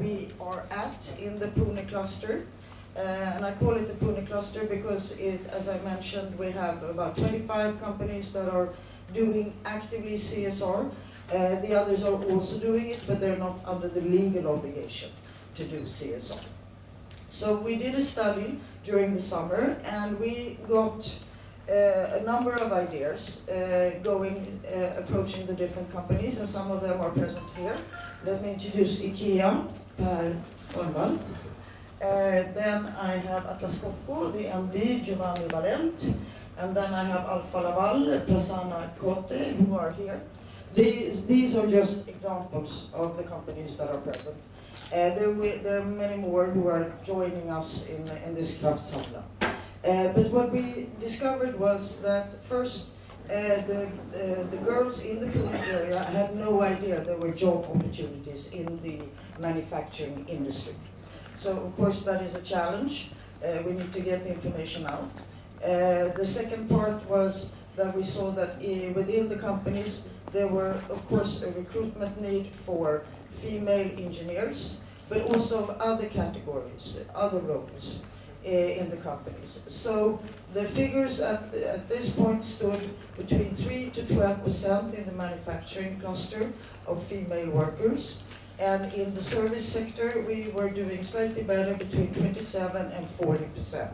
we are at in the Pune cluster. And I call it the Pune cluster because, as I mentioned, we have about 25 companies that are doing actively CSR. The others are also doing it, but they're not under the legal obligation to do CSR. So we did a study during the summer, and we got a number of ideas approaching the different companies, and some of them are present here. Let me introduce IKEA, Per Örnvall. Then I have Atlas Copco, the MD, Giovanni Valent, and then I have Alfa Laval, Prasanna Kote, who are here. These are just examples of the companies that are present. There are many more who are joining us in this kraftsamla. But what we discovered was that first, the girls in the Pune area had no idea there were job opportunities in the manufacturing industry. So of course that is a challenge. We need to get the information out. The second part was that we saw that within the companies there were of course a recruitment need for female engineers, but also other categories, other roles in the companies. So the figures at this point stood between 3 to 12% in the manufacturing cluster of female workers. And in the service sector, we were doing slightly better, between 27 and 40%.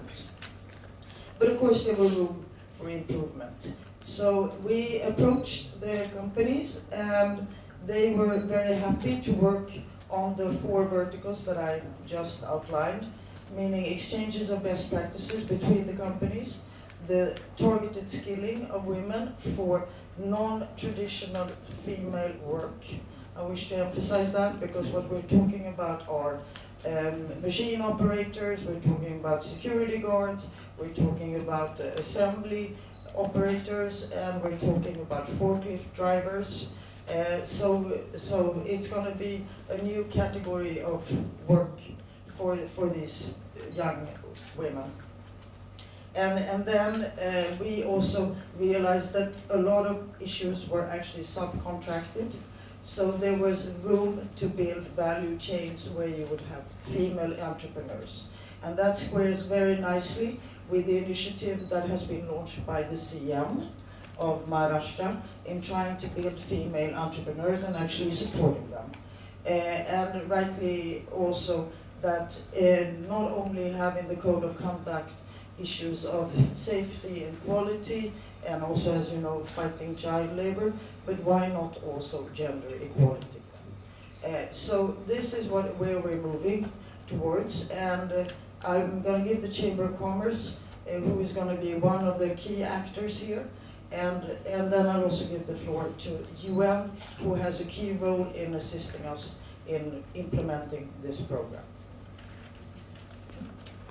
But of course, there was room for improvement. So we approached the companies, and they were very happy to work on the 4 verticals that I just outlined, meaning exchanges of best practices between the companies, the targeted skilling of women for non-traditional female work. I wish to emphasize that because what we're talking about are machine operators, we're talking about security guards, we're talking about assembly operators, and we're talking about forklift drivers. So it's going to be a new category of work for these young women. And then we also realized that a lot of issues were actually subcontracted. So there was room to build value chains where you would have female entrepreneurs. And that squares very nicely with the initiative that has been launched by the CM of Maharastra in trying to build female entrepreneurs and actually supporting them. And rightly also that not only having the code of conduct issues of safety and quality, and also, as you know, fighting child labor, but why not also gender equality? So this is where we're moving towards, and I'm going to give the Chamber of Commerce, who is going to be one of the key actors here, and then I'll also give the floor to UN, who has a key role in assisting us in implementing this program.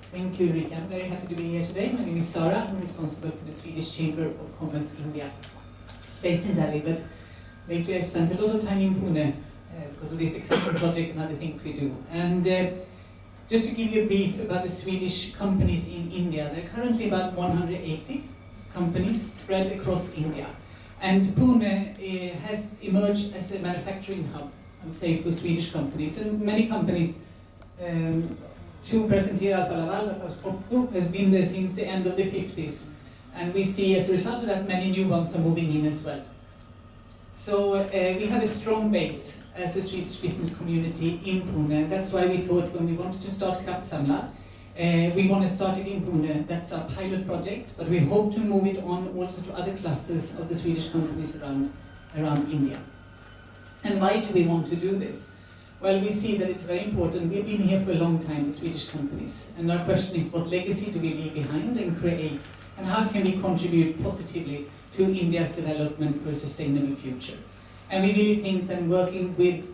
Thank you, Ulrika. I'm very happy to be here today. My name is Sara. I'm responsible for the Swedish Chamber of Commerce India, based in Delhi. But lately I spent a lot of time in Pune because of this exciting project and other things we do. And just to give you a brief about the Swedish companies in India, there are currently about 180 companies spread across India. And Pune has emerged as a manufacturing hub, I would say, for Swedish companies. And many companies, to present here, Alfa Laval, Atlas Copco, has been there since the end of the 50s. And we see, as a result of that, many new ones are moving in as well. So we have a strong base as a Swedish business community in Pune. That's why we thought when we wanted to start Kraftsamla, we want to start it in Pune. That's our pilot project, but we hope to move it on also to other clusters of the Swedish companies around India. And why do we want to do this? Well, we see that it's very important. We've been here for a long time, the Swedish companies. And our question is, what legacy do we leave behind and create? And how can we contribute positively to India's development for a sustainable future? And we really think that working with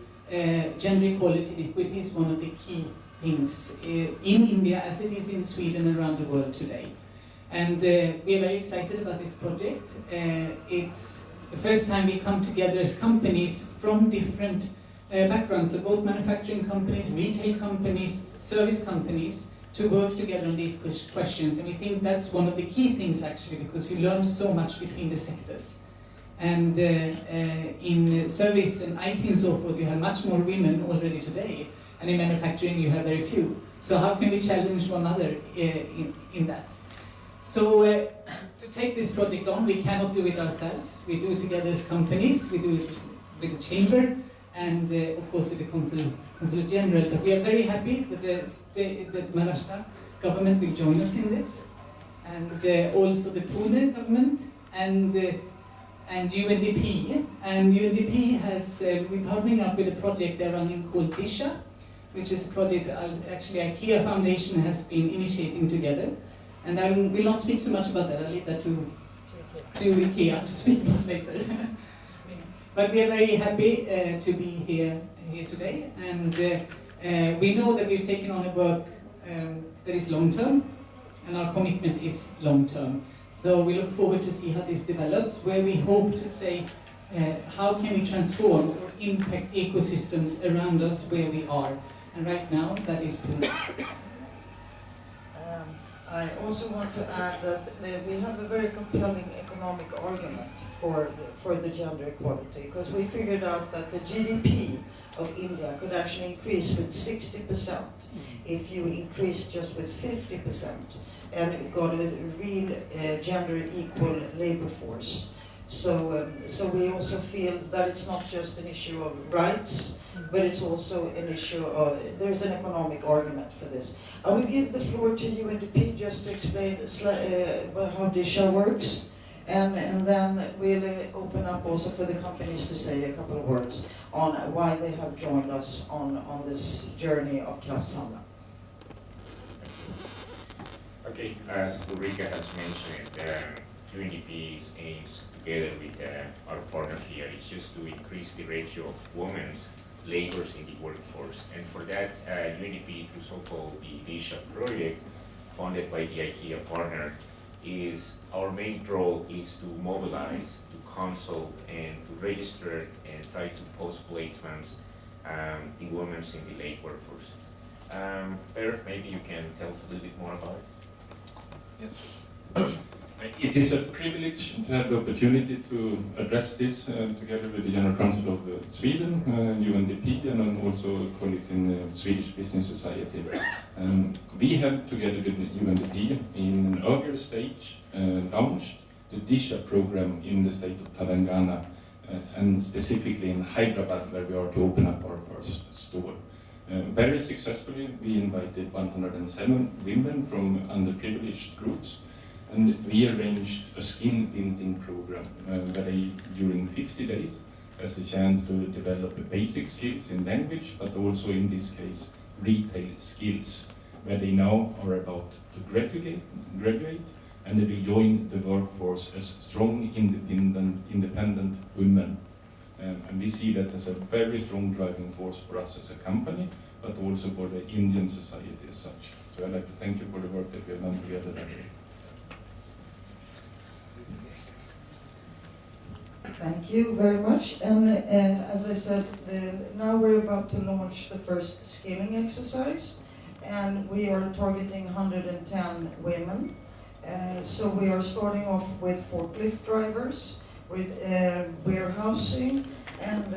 gender equality and equity is one of the key things in India as it is in Sweden and around the world today. And we are very excited about this project. It's the first time we come together as companies from different backgrounds, so both manufacturing companies, retail companies, service companies, to work together on these questions. And we think that's one of the key things actually, because you learn so much between the sectors. And in service and IT and so forth, you have much more women already today. and in manufacturing you have very few. So how can we challenge one another in that? So to take this project on, we cannot do it ourselves. We do it together as companies, we do it with the chamber, and of course with the Consulate General. But we are very happy that the Maharastra government will join us in this, and also the Pune government, and UNDP. And UNDP has, we're partnering up with a project they're running called Disha, which is a project that actually IKEA Foundation has been initiating together. And I will not speak so much about that, I'll leave that to IKEA to speak about later. But we are very happy to be here today, and we know that we've taken on a work that is long-term, and our commitment is long-term. So we look forward to see how this develops, where we hope to say how can we transform or impact ecosystems around us where we are. And right now, that is Pune. I also want to add that we have a very compelling economic argument for the gender equality, because we figured out that the GDP of India could actually increase with 60% if you increase just with 50% and got a real gender equal labor force. So we also feel that it's not just an issue of rights, but it's also an issue of, there's an economic argument for this. I will give the floor to UNDP just to explain how Disha works, and then we'll open up also for the companies to say a couple of words on why they have joined us on this journey of Kraftsamla. Okay, as Ulrika has mentioned, UNDP's aims together with our partner here is just to increase the ratio of women's laborers in the workforce. And for that, UNDP, through so-called the Disha project, funded by the IKEA partner, is our main role is to mobilize, to consult, and to register and try to post placements the women in the late workforce. Per, maybe you can tell us a little bit more about it. Yes. It is a privilege to have the opportunity to address this together with the General Council of Sweden, UNDP, and also colleagues in the Swedish Business Society. We have, together with UNDP, in an earlier stage, launched the Disha program in the state of Telangana, and specifically in Hyderabad, where we are to open up our first store. Very successfully, we invited 107 women from underprivileged groups, and we arranged a skill building program where they, during 50 days, has a chance to develop basic skills in language, but also in this case, retail skills, where they now are about to graduate, and they will join the workforce as strong, independent women. And we see that as a very strong driving force for us as a company, but also for the Indian society as such. So I'd like to thank you for the work that we have done together that day. Thank you very much. And as I said, now we're about to launch the first skilling exercise, and we are targeting 110 women. So we are starting off with forklift drivers, with warehousing, and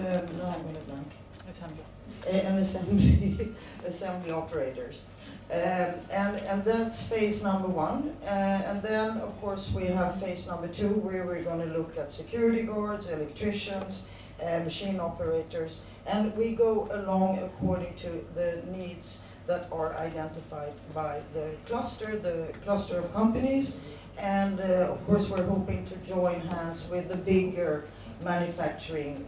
assembly operators. And that's phase number one. And then, of course, we have phase number two, where we're going to look at security guards, electricians, machine operators, and we go along according to the needs that are identified by the cluster of companies. And of course, we're hoping to join hands with the bigger manufacturing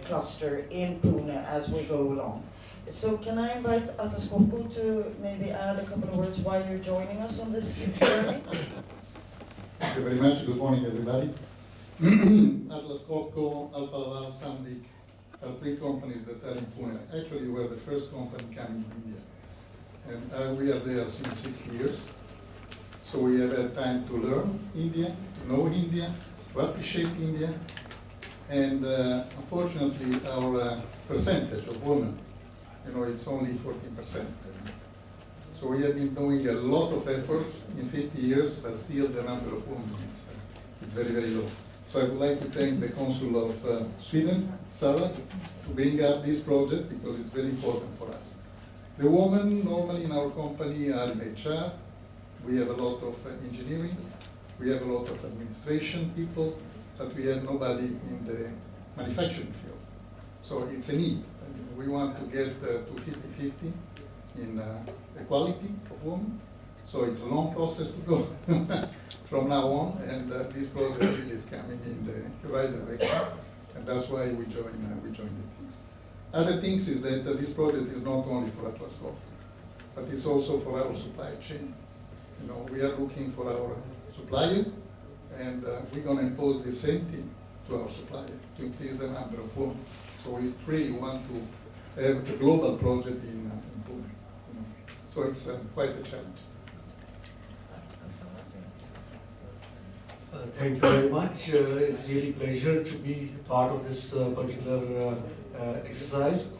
cluster in Pune as we go along. So can I invite Atlas Copco to maybe add a couple of words why you're joining us on this journey? Thank you very much. Good morning, everybody. Atlas Copco, Alfa Laval, Sandvik are three companies that are in Pune. Actually, we're the first company coming in India. And we are there since 6 years. So we have had time to learn India, to know India, to appreciate India. And unfortunately, our percentage of women, it's only 14%. So we have been doing a lot of efforts in 50 years, but still the number of women it's very, very low. So I would like to thank the Consul of Sweden, Sarah, to bring up this project because it's very important for us. The women normally in our company are in HR. We have a lot of engineering. We have a lot of administration people, but we have nobody in the manufacturing field. So it's a need. I mean, we want to get to 50-50 in equality of women. So it's a long process to go from now on, and this project really is coming in the right direction, and that's why we join the things. Other things is that this project is not only for Atlas Copco, but it's also for our supply chain. You know, we are looking for our supplier, and we're going to impose the same thing to our supplier to increase the number of women. So we really want to have a global project in Pune. You know. So it's quite a challenge. Thank you very much. It's really a pleasure to be part of this particular exercise.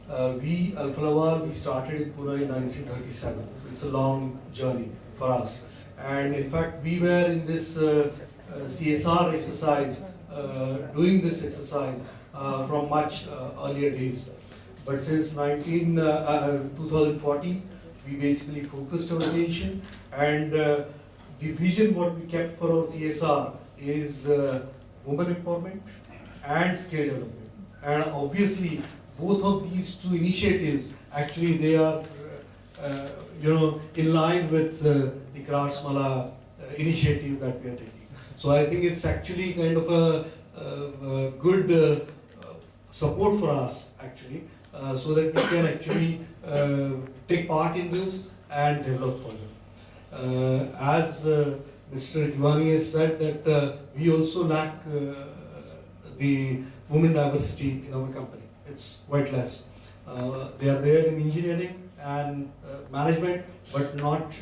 We, Alfa Laval, we started in Pune in 1937. It's a long journey for us. And in fact, we were in this CSR exercise, doing this exercise from much earlier days. But since 2014, we basically focused our attention, and the vision what we kept for our CSR is women empowerment and skill development. And obviously, both of these two initiatives, actually they are in line with the Krasmala initiative that we are taking. So I think it's actually kind of a good support for us, actually, so that we can actually take part in this and develop further. As Mr. Givani has said, that we also lack the women diversity in our company. It's quite less. They are there in engineering and management, but not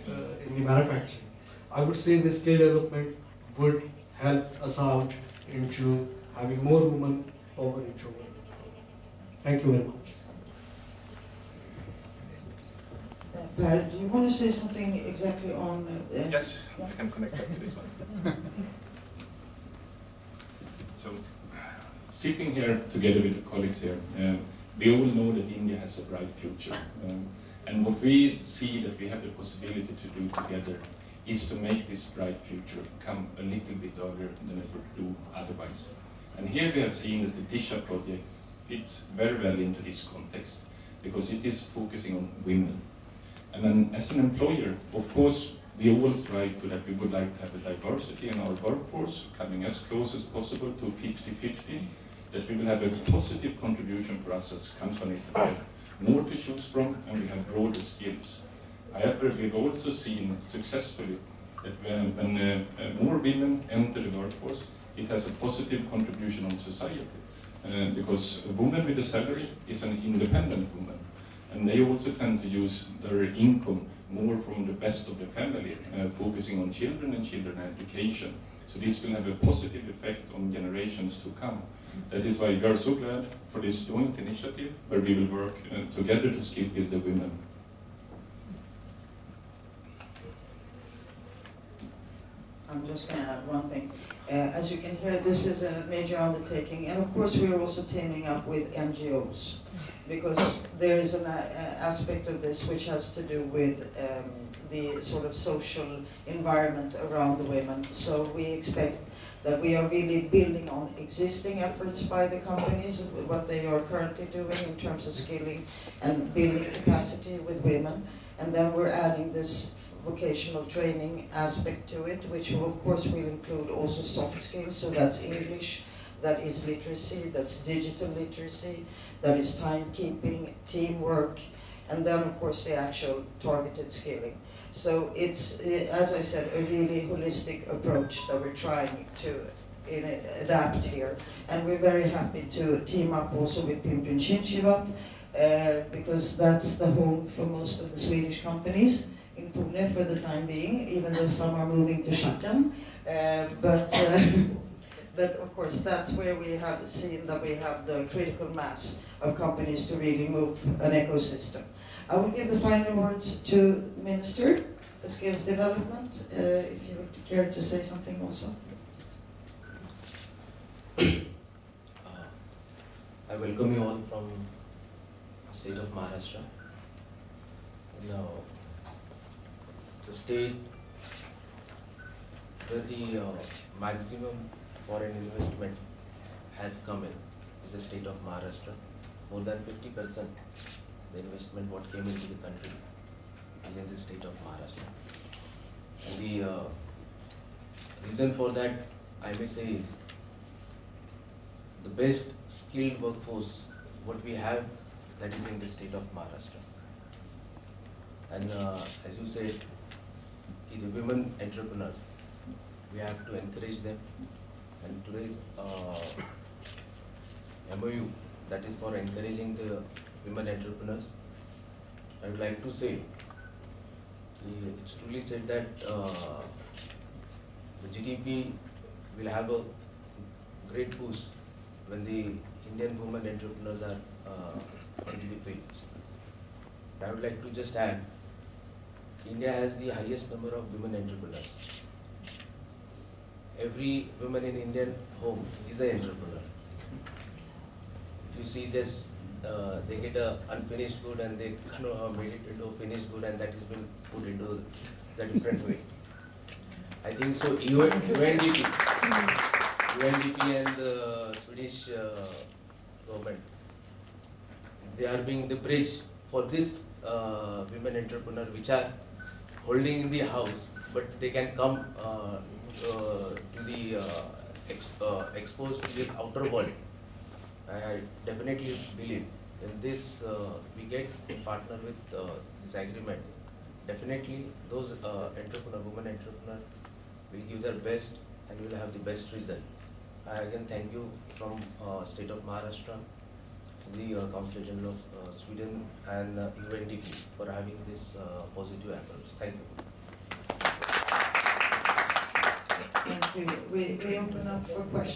in the manufacturing. I would say the skill development would help us out into having more women power into our. Thank you very much. Per, do you want to say something exactly on? Yes, I can connect back to this one. So, Sitting here together with the colleagues here, we all know that India has a bright future. And what we see that we have the possibility to do together is to make this bright future come a little bit earlier than it would do otherwise. And here we have seen that the Disha project fits very well into this context because it is focusing on women. And then as an employer, of course, we all strive to that we would like to have a diversity in our workforce coming as close as possible to 50-50, that we will have a positive contribution for us as companies that we have more to choose from and we have broader skills. However, we've also seen successfully that when more women enter the workforce, it has a positive contribution on society. Because a woman with a salary is an independent woman. And they also tend to use their income more from the best of the family, focusing on children and children education. So this will have a positive effect on generations to come. That is why we are so glad for this joint initiative, where we will work together to skill build the women. I'm just going to add one thing. As you can hear, this is a major undertaking, and of course we are also teaming up with NGOs, because there is an aspect of this which has to do with the sort of social environment around the women. So we expect that we are really building on existing efforts by the companies, what they are currently doing in terms of skilling and building capacity with women. And then we're adding this vocational training aspect to it, which of course will include also soft skills. So that's English, that is literacy, that's digital literacy, that is timekeeping, teamwork, and then of course the actual targeted skilling. So it's, as I said, a really holistic approach that we're trying to adapt here. And we're very happy to team up also with Pimpin Chinchivat, because that's the home for most of the Swedish companies in Pune for the time being, even though some are moving to Shatan. But of course, that's where we have seen that we have the critical mass of companies to really move an ecosystem. I will give the final words to the Minister for Skills Development, if you would care to say something also. I welcome you all from the state of Maharastra. No. The state where the maximum foreign investment has come in is the state of Maharastra. More than 50% the investment what came into the country is in the state of Maharashtra. And the reason for that, I may say, is the best skilled workforce what we have, that is in the state of Maharashtra. And as you said, the women entrepreneurs, we have to encourage them. And today's MOU, that is for encouraging the women entrepreneurs. I would like to say, it's truly said that the GDP will have a great boost when the Indian women entrepreneurs are onto the fields. I would like to just add, India has the highest number of women entrepreneurs. Every woman in Indian home is an entrepreneur. If you see this, they get a unfinished good and they made it into a finished good, and that has been put into the different way. I think so. UNDP and the Swedish government, they are being the bridge for this women entrepreneur which are holding in the house, but they can come to the exposed to the outer world. I definitely believe in this. We get a partner with this agreement. Definitely, those women entrepreneur will give their best and will have the best result. I again thank you from state of Maharashtra, the Consulate General of Sweden, and UNDP for having this positive approach. Thank you. Thank you. We open up for questions.